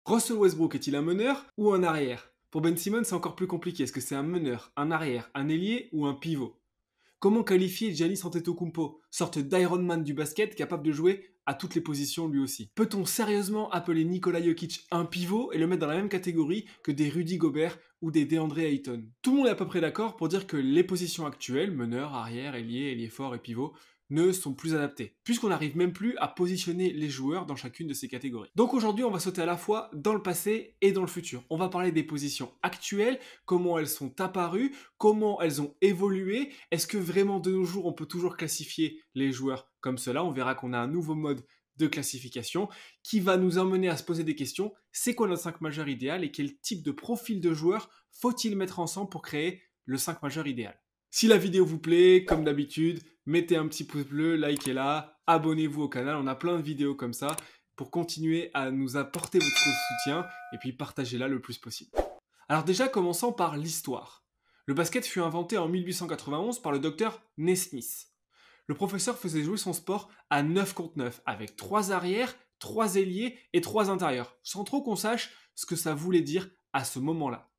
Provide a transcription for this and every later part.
Russell Westbrook est-il un meneur ou un arrière? Pour Ben Simmons, c'est encore plus compliqué. Est-ce que c'est un meneur, un arrière, un ailier ou un pivot? Comment qualifier Giannis Antetokounmpo, sorte d'Iron Man du basket capable de jouer à toutes les positions lui aussi? Peut-on sérieusement appeler Nikola Jokic un pivot et le mettre dans la même catégorie que des Rudy Gobert ou des DeAndre Ayton? Tout le monde est à peu près d'accord pour dire que les positions actuelles, meneur, arrière, ailier, ailier fort et pivot, ne sont plus adaptées, puisqu'on n'arrive même plus à positionner les joueurs dans chacune de ces catégories. Donc aujourd'hui, on va sauter à la fois dans le passé et dans le futur. On va parler des positions actuelles, comment elles sont apparues, comment elles ont évolué, est-ce que vraiment de nos jours on peut toujours classifier les joueurs comme cela? On verra qu'on a un nouveau mode de classification qui va nous emmener à se poser des questions. C'est quoi notre 5 majeur idéal et quel type de profil de joueur faut-il mettre ensemble pour créer le 5 majeur idéal? Si la vidéo vous plaît, comme d'habitude, mettez un petit pouce bleu, likez-la, abonnez-vous au canal, on a plein de vidéos comme ça pour continuer à nous apporter votre soutien et puis partagez-la le plus possible. Alors déjà, commençons par l'histoire. Le basket fut inventé en 1891 par le docteur Naismith. Le professeur faisait jouer son sport à 9 contre 9, avec 3 arrières, 3 ailiers et 3 intérieurs, sans trop qu'on sache ce que ça voulait dire à ce moment-là.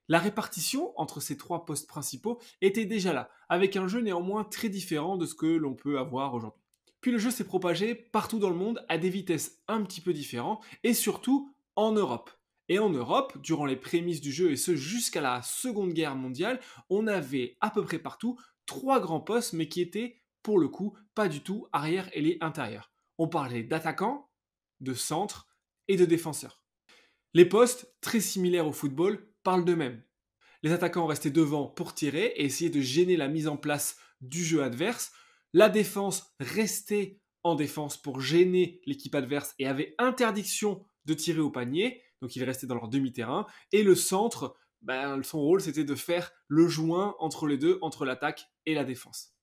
La répartition entre ces 3 postes principaux était déjà là, avec un jeu néanmoins très différent de ce que l'on peut avoir aujourd'hui. Puis le jeu s'est propagé partout dans le monde à des vitesses un petit peu différentes, et surtout en Europe. Et en Europe, durant les prémices du jeu, et ce jusqu'à la Seconde Guerre mondiale, on avait à peu près partout 3 grands postes, mais qui étaient, pour le coup, pas du tout arrière et les intérieurs. On parlait d'attaquants, de centres et de défenseurs. Les postes, très similaires au football, parlent d'eux-mêmes. Les attaquants restaient devant pour tirer et essayer de gêner la mise en place du jeu adverse. La défense restait en défense pour gêner l'équipe adverse et avait interdiction de tirer au panier, donc ils restaient dans leur demi-terrain. Et le centre, son rôle c'était de faire le joint entre les deux, entre l'attaque et la défense.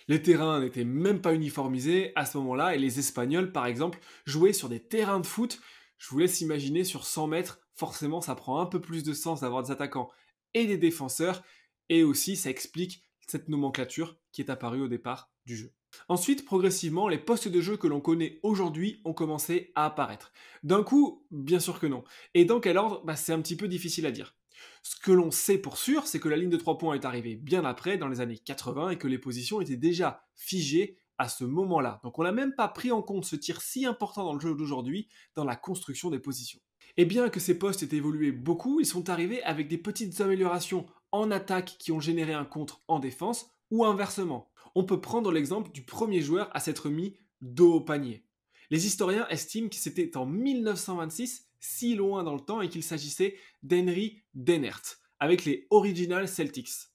Les terrains n'étaient même pas uniformisés à ce moment-là et les Espagnols, par exemple, jouaient sur des terrains de foot. Je vous laisse imaginer sur 100 mètres, forcément ça prend un peu plus de sens d'avoir des attaquants et des défenseurs, et aussi ça explique cette nomenclature qui est apparue au départ du jeu. Ensuite, progressivement, les postes de jeu que l'on connaît aujourd'hui ont commencé à apparaître. D'un coup, bien sûr que non. Et dans quel ordre? C'est un petit peu difficile à dire. Ce que l'on sait pour sûr, c'est que la ligne de 3 points est arrivée bien après, dans les années 80, et que les positions étaient déjà figées à ce moment-là. Donc on n'a même pas pris en compte ce tir si important dans le jeu d'aujourd'hui, dans la construction des positions. Et bien que ces postes aient évolué beaucoup, ils sont arrivés avec des petites améliorations en attaque qui ont généré un contre en défense, ou inversement. On peut prendre l'exemple du premier joueur à s'être mis dos au panier. Les historiens estiment que c'était en 1926, si loin dans le temps, et qu'il s'agissait d'Henry Dennert, avec les Original Celtics.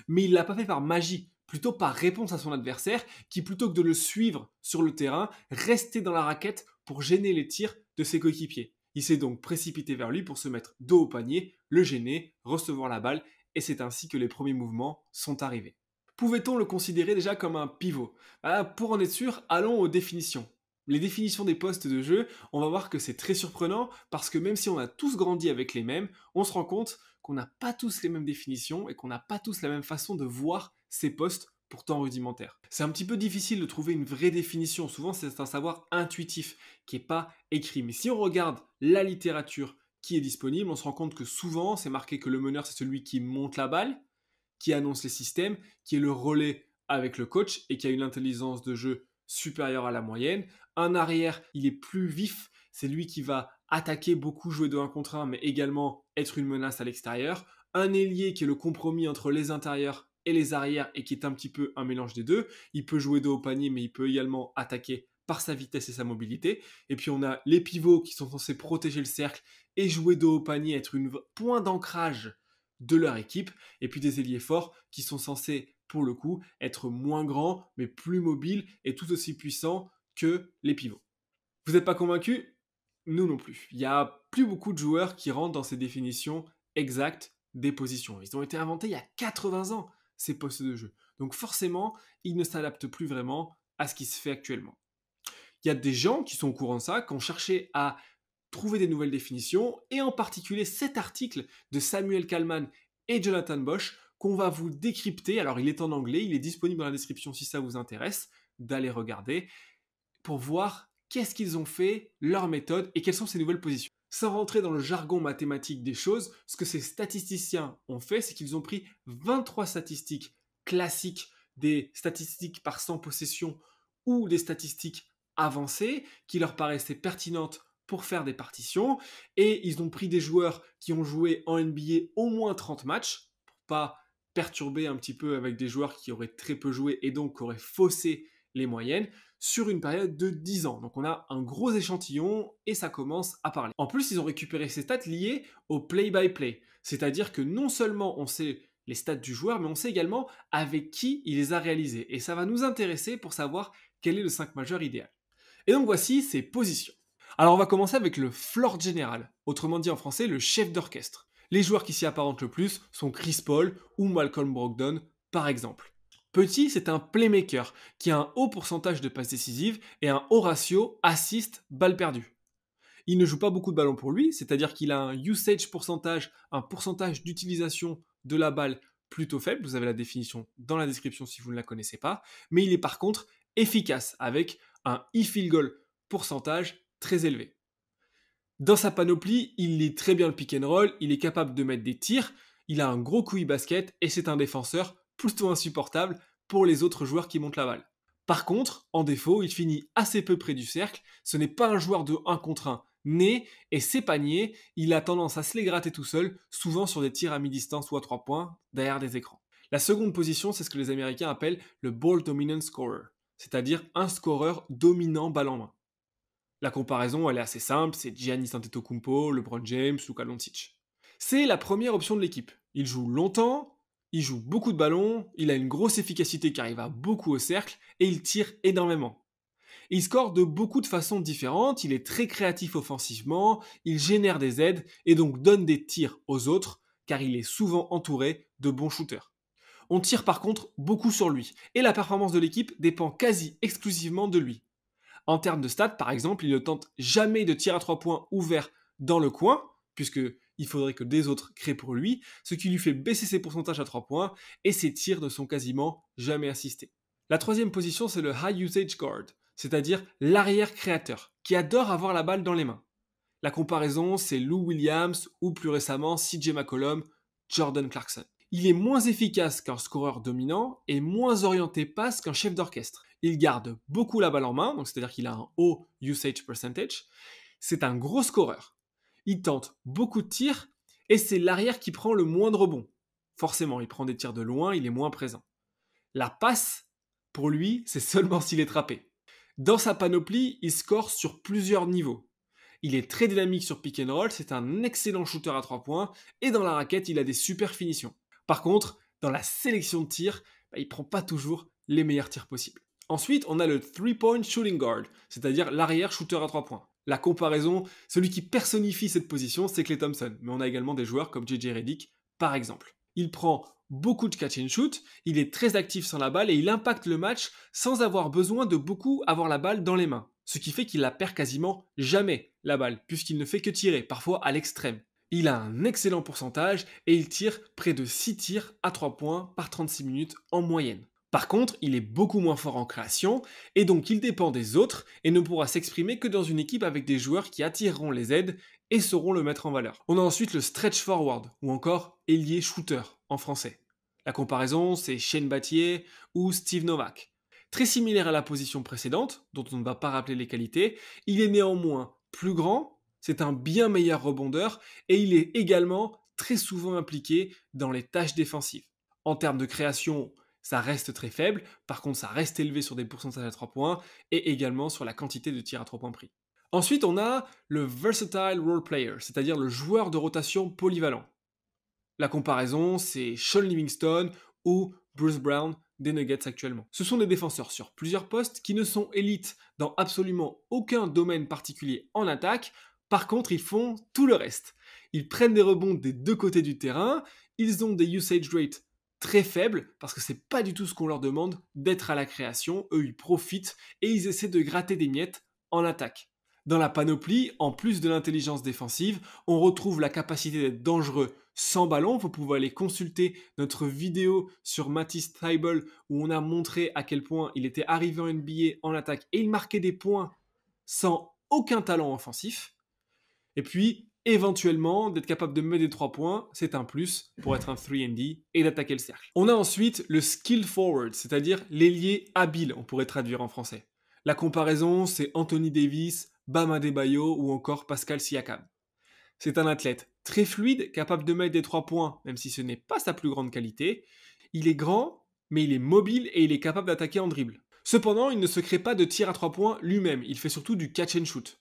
Mais il l'a pas fait par magie, plutôt par réponse à son adversaire, qui plutôt que de le suivre sur le terrain, restait dans la raquette pour gêner les tirs de ses coéquipiers. Il s'est donc précipité vers lui pour se mettre dos au panier, le gêner, recevoir la balle, et c'est ainsi que les premiers mouvements sont arrivés. Pouvait-on le considérer déjà comme un pivot? Pour en être sûr, allons aux définitions. Les définitions des postes de jeu, on va voir que c'est très surprenant parce que même si on a tous grandi avec les mêmes, on se rend compte qu'on n'a pas tous les mêmes définitions et qu'on n'a pas tous la même façon de voir ces postes pourtant rudimentaires. C'est un petit peu difficile de trouver une vraie définition, souvent c'est un savoir intuitif qui n'est pas écrit. Mais si on regarde la littérature qui est disponible, on se rend compte que souvent c'est marqué que le meneur c'est celui qui monte la balle, qui annonce les systèmes, qui est le relais avec le coach et qui a une intelligence de jeu supérieure à la moyenne. Un arrière, il est plus vif, c'est lui qui va attaquer beaucoup, jouer de 1 contre 1, mais également être une menace à l'extérieur. Un ailier qui est le compromis entre les intérieurs et les arrières et qui est un petit peu un mélange des deux. Il peut jouer de haut panier, mais il peut également attaquer par sa vitesse et sa mobilité. Et puis on a les pivots qui sont censés protéger le cercle et jouer de haut panier, être une point d'ancrage de leur équipe, et puis des ailiers forts qui sont censés, pour le coup, être moins grands, mais plus mobiles et tout aussi puissants que les pivots. Vous n'êtes pas convaincu? Nous non plus. Il n'y a plus beaucoup de joueurs qui rentrent dans ces définitions exactes des positions. Ils ont été inventés il y a 80 ans, ces postes de jeu. Donc forcément, ils ne s'adaptent plus vraiment à ce qui se fait actuellement. Il y a des gens qui sont au courant de ça, qui ont cherché à trouver des nouvelles définitions, et en particulier cet article de Samuel Kalman et Jonathan Bosch qu'on va vous décrypter. Alors il est en anglais, il est disponible dans la description si ça vous intéresse d'aller regarder pour voir qu'est-ce qu'ils ont fait, leur méthode et quelles sont ces nouvelles positions. Sans rentrer dans le jargon mathématique des choses, ce que ces statisticiens ont fait, c'est qu'ils ont pris 23 statistiques classiques, des statistiques par 100 possessions ou des statistiques avancées qui leur paraissaient pertinentes pour faire des partitions, et ils ont pris des joueurs qui ont joué en NBA au moins 30 matchs, pour pas perturber un petit peu avec des joueurs qui auraient très peu joué et donc qui auraient faussé les moyennes, sur une période de 10 ans. Donc on a un gros échantillon et ça commence à parler. En plus, ils ont récupéré ces stats liées au play-by-play. C'est-à-dire que non seulement on sait les stats du joueur, mais on sait également avec qui il les a réalisés. Et ça va nous intéresser pour savoir quel est le 5 majeur idéal. Et donc voici ses positions. Alors on va commencer avec le floor général, autrement dit en français le chef d'orchestre. Les joueurs qui s'y apparentent le plus sont Chris Paul ou Malcolm Brogdon par exemple. Petit, c'est un playmaker qui a un haut pourcentage de passes décisives et un haut ratio assist-balle perdue. Il ne joue pas beaucoup de ballons pour lui, c'est-à-dire qu'il a un usage pourcentage, un pourcentage d'utilisation de la balle plutôt faible, vous avez la définition dans la description si vous ne la connaissez pas, mais il est par contre efficace avec un e-field goal pourcentage très élevé. Dans sa panoplie, il lit très bien le pick and roll, il est capable de mettre des tirs, il a un gros QI basket et c'est un défenseur plutôt insupportable pour les autres joueurs qui montent la balle. Par contre, en défaut, il finit assez peu près du cercle, ce n'est pas un joueur de 1 contre 1 né, et ses paniers, il a tendance à se les gratter tout seul, souvent sur des tirs à mi-distance ou à 3 points, derrière des écrans. La seconde position, c'est ce que les Américains appellent le ball dominant scorer, c'est-à-dire un scoreur dominant balle en main. La comparaison, elle est assez simple, c'est Giannis Antetokounmpo, LeBron James, Luka Doncic. C'est la première option de l'équipe. Il joue longtemps, il joue beaucoup de ballons, il a une grosse efficacité car il va beaucoup au cercle et il tire énormément. Il score de beaucoup de façons différentes, il est très créatif offensivement, il génère des aides et donc donne des tirs aux autres car il est souvent entouré de bons shooters. On tire par contre beaucoup sur lui et la performance de l'équipe dépend quasi exclusivement de lui. En termes de stats, par exemple, il ne tente jamais de tir à 3 points ouvert dans le coin, puisqu'il faudrait que des autres créent pour lui, ce qui lui fait baisser ses pourcentages à 3 points, et ses tirs ne sont quasiment jamais assistés. La troisième position, c'est le high usage guard, c'est-à-dire l'arrière créateur, qui adore avoir la balle dans les mains. La comparaison, c'est Lou Williams ou plus récemment CJ McCollum, Jordan Clarkson. Il est moins efficace qu'un scoreur dominant et moins orienté passe qu'un chef d'orchestre. Il garde beaucoup la balle en main, donc c'est-à-dire qu'il a un haut usage percentage. C'est un gros scoreur. Il tente beaucoup de tirs et c'est l'arrière qui prend le moins de rebonds. Forcément, il prend des tirs de loin, il est moins présent. La passe, pour lui, c'est seulement s'il est trappé. Dans sa panoplie, il score sur plusieurs niveaux. Il est très dynamique sur pick and roll, c'est un excellent shooter à 3 points, et dans la raquette, il a des super finitions. Par contre, dans la sélection de tirs, il prend pas toujours les meilleurs tirs possibles. Ensuite, on a le 3-point shooting guard, c'est-à-dire l'arrière shooter à 3 points. La comparaison, celui qui personnifie cette position, c'est Klay Thompson, mais on a également des joueurs comme JJ Redick, par exemple. Il prend beaucoup de catch and shoot, il est très actif sans la balle et il impacte le match sans avoir besoin de beaucoup avoir la balle dans les mains. Ce qui fait qu'il la perd quasiment jamais, la balle, puisqu'il ne fait que tirer, parfois à l'extrême. Il a un excellent pourcentage et il tire près de 6 tirs à 3 points par 36 minutes en moyenne. Par contre, il est beaucoup moins fort en création et donc il dépend des autres et ne pourra s'exprimer que dans une équipe avec des joueurs qui attireront les aides et sauront le mettre en valeur. On a ensuite le stretch forward ou encore ailier shooter en français. La comparaison, c'est Shane Battier ou Steve Novak. Très similaire à la position précédente, dont on ne va pas rappeler les qualités, il est néanmoins plus grand, c'est un bien meilleur rebondeur et il est également très souvent impliqué dans les tâches défensives. En termes de création, ça reste très faible, par contre ça reste élevé sur des pourcentages à 3 points et également sur la quantité de tirs à 3 points pris. Ensuite, on a le versatile role player, c'est-à-dire le joueur de rotation polyvalent. La comparaison, c'est Sean Livingston ou Bruce Brown des Nuggets actuellement. Ce sont des défenseurs sur plusieurs postes qui ne sont élites dans absolument aucun domaine particulier en attaque. Par contre, ils font tout le reste. Ils prennent des rebonds des deux côtés du terrain, ils ont des usage rates très faibles parce que c'est pas du tout ce qu'on leur demande d'être à la création. Eux, ils profitent et ils essaient de gratter des miettes en attaque. Dans la panoplie, en plus de l'intelligence défensive, on retrouve la capacité d'être dangereux sans ballon. Vous pouvez aller consulter notre vidéo sur Matisse Thybulle où on a montré à quel point il était arrivé en NBA en attaque et il marquait des points sans aucun talent offensif. Et puis, éventuellement, d'être capable de mettre des 3 points, c'est un plus pour être un 3&D et d'attaquer le cercle. On a ensuite le skill forward, c'est-à-dire l'ailier habile, on pourrait traduire en français. La comparaison, c'est Anthony Davis, Bam Adebayo ou encore Pascal Siakam. C'est un athlète très fluide, capable de mettre des 3 points, même si ce n'est pas sa plus grande qualité. Il est grand, mais il est mobile et il est capable d'attaquer en dribble. Cependant, il ne se crée pas de tir à 3 points lui-même, il fait surtout du catch and shoot.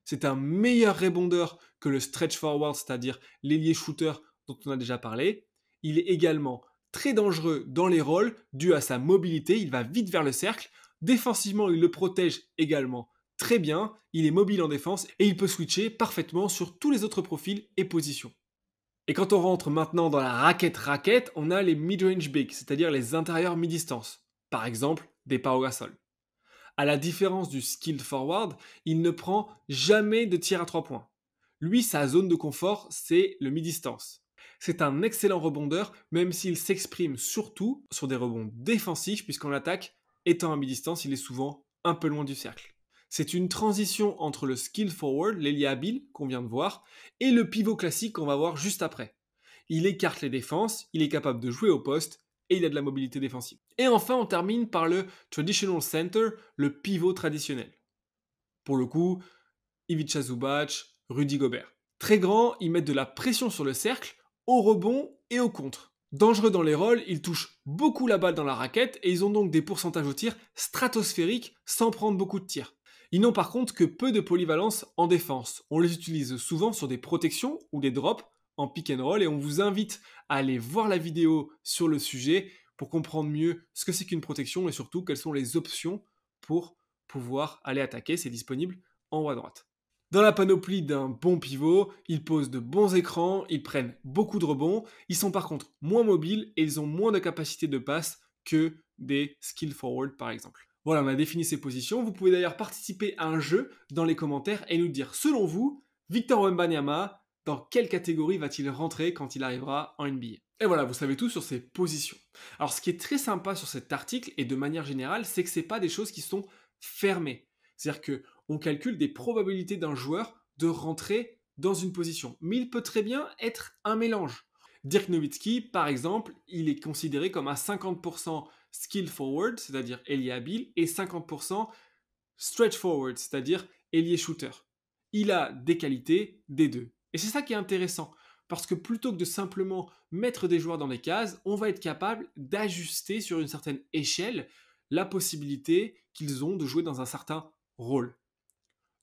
C'est un meilleur rebondeur que le stretch forward, c'est-à-dire l'ailier shooter dont on a déjà parlé. Il est également très dangereux dans les rôles dû à sa mobilité, il va vite vers le cercle. Défensivement, il le protège également très bien, il est mobile en défense et il peut switcher parfaitement sur tous les autres profils et positions. Et quand on rentre maintenant dans la raquette, on a les mid-range bigs, c'est-à-dire les intérieurs mi-distance. Par exemple, des Pau Gasol. À la différence du skilled forward, il ne prend jamais de tir à 3 points. Lui, sa zone de confort, c'est le mi-distance. C'est un excellent rebondeur, même s'il s'exprime surtout sur des rebonds défensifs, puisqu'en attaque, étant à mi-distance, il est souvent un peu loin du cercle. C'est une transition entre le skill forward, l'ailier habile, qu'on vient de voir, et le pivot classique qu'on va voir juste après. Il écarte les défenses, il est capable de jouer au poste, et il a de la mobilité défensive. Et enfin, on termine par le traditional center, le pivot traditionnel. Pour le coup, Ivica Zubac, Rudy Gobert. Très grand, ils mettent de la pression sur le cercle, au rebond et au contre. Dangereux dans les rôles, ils touchent beaucoup la balle dans la raquette et ils ont donc des pourcentages au tir stratosphériques sans prendre beaucoup de tirs. Ils n'ont par contre que peu de polyvalence en défense. On les utilise souvent sur des protections ou des drops en pick and roll et on vous invite à aller voir la vidéo sur le sujet pour comprendre mieux ce que c'est qu'une protection et surtout quelles sont les options pour pouvoir aller attaquer. C'est disponible en haut à droite. Dans la panoplie d'un bon pivot, ils posent de bons écrans, ils prennent beaucoup de rebonds, ils sont par contre moins mobiles et ils ont moins de capacité de passe que des skill forward par exemple. Voilà, on a défini ces positions. Vous pouvez d'ailleurs participer à un jeu dans les commentaires et nous dire, selon vous, Victor Wembanyama, dans quelle catégorie va-t-il rentrer quand il arrivera en NBA? Et voilà, vous savez tout sur ces positions. Alors, ce qui est très sympa sur cet article, et de manière générale, c'est que ce n'est pas des choses qui sont fermées. C'est-à-dire qu'on calcule des probabilités d'un joueur de rentrer dans une position. Mais il peut très bien être un mélange. Dirk Nowitzki, par exemple, il est considéré comme à 50% skill forward, c'est-à-dire ailier habile, et 50% stretch forward, c'est-à-dire ailier shooter. Il a des qualités des deux. Et c'est ça qui est intéressant, parce que plutôt que de simplement mettre des joueurs dans des cases, on va être capable d'ajuster sur une certaine échelle la possibilité qu'ils ont de jouer dans un certain rôle.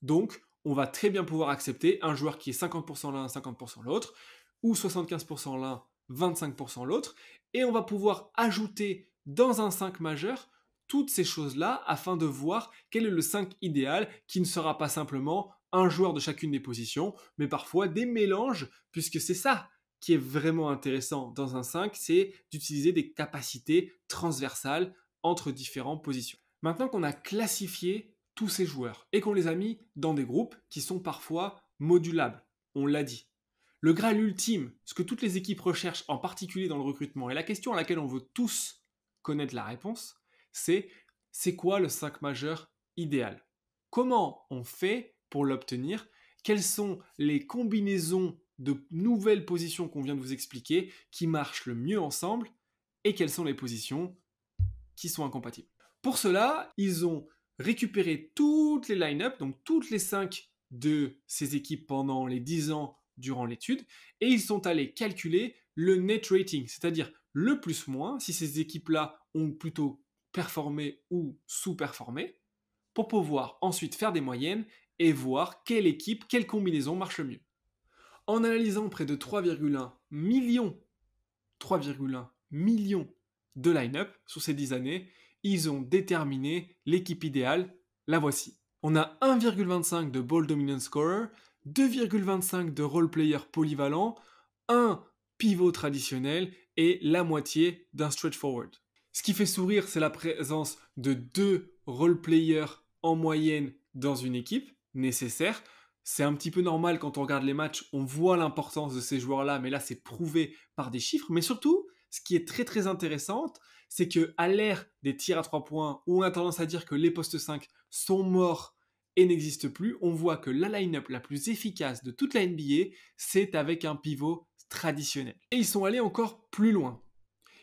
Donc, on va très bien pouvoir accepter un joueur qui est 50% l'un, 50% l'autre, ou 75% l'un, 25% l'autre, et on va pouvoir ajouter dans un 5 majeur toutes ces choses-là afin de voir quel est le 5 idéal qui ne sera pas simplement un joueur de chacune des positions, mais parfois des mélanges, puisque c'est ça qui est vraiment intéressant dans un 5, c'est d'utiliser des capacités transversales entre différentes positions. Maintenant qu'on a classifié tous ces joueurs et qu'on les a mis dans des groupes qui sont parfois modulables, on l'a dit. Le Graal ultime, ce que toutes les équipes recherchent en particulier dans le recrutement, et la question à laquelle on veut tous connaître la réponse, c'est quoi le 5 majeur idéal? Comment on fait pour l'obtenir? Quelles sont les combinaisons de nouvelles positions qu'on vient de vous expliquer qui marchent le mieux ensemble? Et quelles sont les positions qui sont incompatibles? Pour cela, ils ont récupéré toutes les line-up, donc toutes les 5 de ces équipes pendant les 10 ans durant l'étude, et ils sont allés calculer le net rating, c'est-à-dire le plus-moins, si ces équipes-là ont plutôt performé ou sous-performé, pour pouvoir ensuite faire des moyennes et voir quelle équipe, quelle combinaison marche le mieux. En analysant près de 3,1 millions de line-up sur ces 10 années, ils ont déterminé l'équipe idéale, la voici. On a 1,25 de ball dominant scorer, 2,25 de role player polyvalent, un pivot traditionnel et la moitié d'un stretch forward. Ce qui fait sourire, c'est la présence de 2 role players en moyenne dans une équipe, nécessaire. C'est un petit peu normal quand on regarde les matchs, on voit l'importance de ces joueurs-là, mais là c'est prouvé par des chiffres. Mais surtout, ce qui est très très intéressant, c'est qu'à l'ère des tirs à 3 points, où on a tendance à dire que les postes 5 sont morts et n'existe plus. On voit que la line-up la plus efficace de toute la NBA, c'est avec un pivot traditionnel. Et ils sont allés encore plus loin.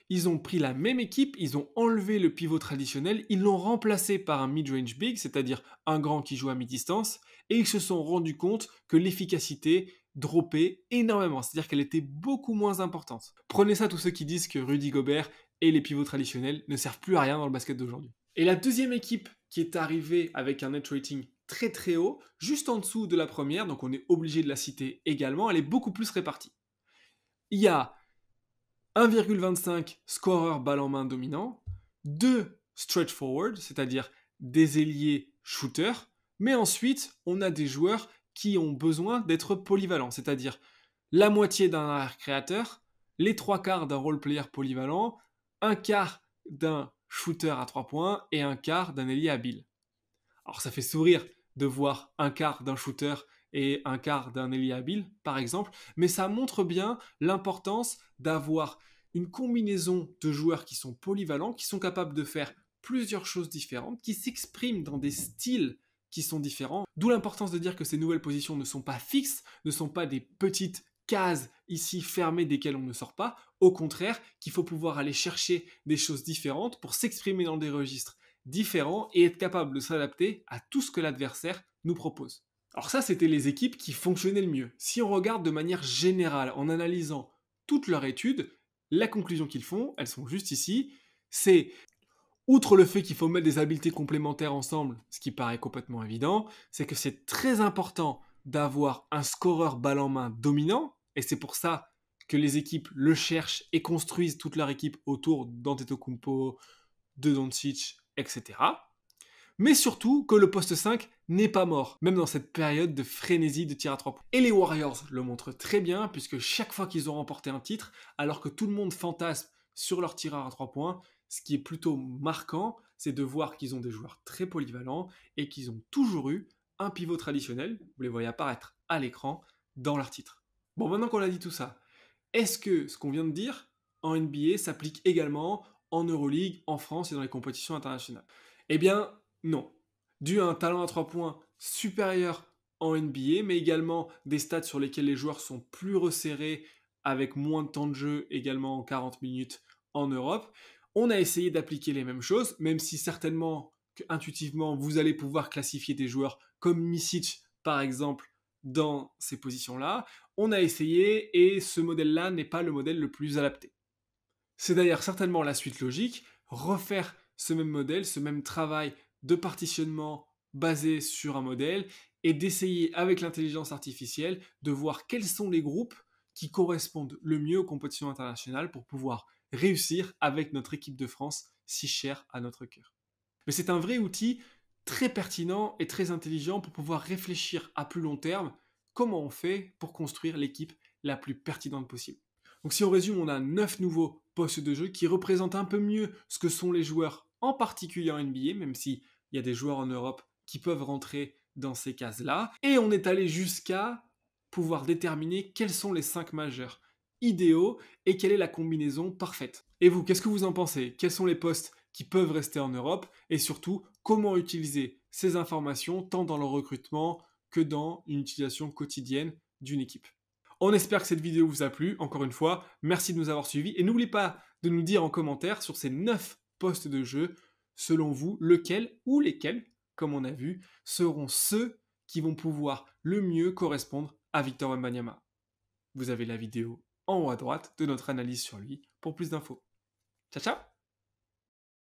Ils ont pris la même équipe, ils ont enlevé le pivot traditionnel, ils l'ont remplacé par un mid-range big, c'est-à-dire un grand qui joue à mi-distance, et ils se sont rendus compte que l'efficacité droppait énormément, c'est-à-dire qu'elle était beaucoup moins importante. Prenez ça tous ceux qui disent que Rudy Gobert et les pivots traditionnels ne servent plus à rien dans le basket d'aujourd'hui. Et la deuxième équipe qui est arrivée avec un net rating très très haut, juste en dessous de la première, donc on est obligé de la citer également, elle est beaucoup plus répartie. Il y a 1,25 scoreurs balle en main dominants, 2 stretch forward, c'est-à-dire des ailiers shooters, mais ensuite on a des joueurs qui ont besoin d'être polyvalents, c'est-à-dire la moitié d'un arrière créateur, les 3/4 d'un role player polyvalent, un quart d'un shooter à 3 points et un quart d'un ailier habile. Alors ça fait sourire de voir un quart d'un shooter et un quart d'un ailier habile, par exemple, mais ça montre bien l'importance d'avoir une combinaison de joueurs qui sont polyvalents, qui sont capables de faire plusieurs choses différentes, qui s'expriment dans des styles qui sont différents, d'où l'importance de dire que ces nouvelles positions ne sont pas fixes, ne sont pas des petites cases ici fermées desquelles on ne sort pas, au contraire, qu'il faut pouvoir aller chercher des choses différentes pour s'exprimer dans des registres différents et être capable de s'adapter à tout ce que l'adversaire nous propose. Alors ça, c'était les équipes qui fonctionnaient le mieux. Si on regarde de manière générale, en analysant toute leur étude, la conclusion qu'ils font, elles sont juste ici, c'est, outre le fait qu'il faut mettre des habiletés complémentaires ensemble, ce qui paraît complètement évident, c'est que c'est très important d'avoir un scoreur balle en main dominant, et c'est pour ça que les équipes le cherchent et construisent toute leur équipe autour d'Antetokounmpo, de Doncic, etc. Mais surtout que le poste 5 n'est pas mort, même dans cette période de frénésie de tir à 3 points. Et les Warriors le montrent très bien, puisque chaque fois qu'ils ont remporté un titre, alors que tout le monde fantasme sur leur tireur à 3 points, ce qui est plutôt marquant, c'est de voir qu'ils ont des joueurs très polyvalents et qu'ils ont toujours eu un pivot traditionnel, vous les voyez apparaître à l'écran, dans leur titre. Bon, maintenant qu'on a dit tout ça, est-ce que ce qu'on vient de dire en NBA s'applique également en Euroleague, en France et dans les compétitions internationales? Eh bien, non. Dû à un talent à 3 points supérieur en NBA, mais également des stats sur lesquels les joueurs sont plus resserrés, avec moins de temps de jeu également en 40 minutes en Europe, on a essayé d'appliquer les mêmes choses, même si certainement, intuitivement, vous allez pouvoir classifier des joueurs comme Micic, par exemple, dans ces positions-là. On a essayé et ce modèle-là n'est pas le modèle le plus adapté. C'est d'ailleurs certainement la suite logique, refaire ce même modèle, ce même travail de partitionnement basé sur un modèle et d'essayer avec l'intelligence artificielle de voir quels sont les groupes qui correspondent le mieux aux compétitions internationales pour pouvoir réussir avec notre équipe de France si chère à notre cœur. Mais c'est un vrai outil très pertinent et très intelligent pour pouvoir réfléchir à plus long terme comment on fait pour construire l'équipe la plus pertinente possible. Donc si on résume, on a 9 nouveaux postes de jeu qui représentent un peu mieux ce que sont les joueurs, en particulier en NBA, même s'il y a des joueurs en Europe qui peuvent rentrer dans ces cases-là. Et on est allé jusqu'à pouvoir déterminer quels sont les 5 majeurs idéaux et quelle est la combinaison parfaite. Et vous, qu'est-ce que vous en pensez? Quels sont les postes qui peuvent rester en Europe? Et surtout, comment utiliser ces informations tant dans le recrutement que dans une utilisation quotidienne d'une équipe? On espère que cette vidéo vous a plu. Encore une fois, merci de nous avoir suivis. Et n'oubliez pas de nous dire en commentaire sur ces 9 postes de jeu, selon vous, lequel ou lesquels, comme on a vu, seront ceux qui vont pouvoir le mieux correspondre à Victor Wembanyama. Vous avez la vidéo en haut à droite de notre analyse sur lui pour plus d'infos. Ciao ciao!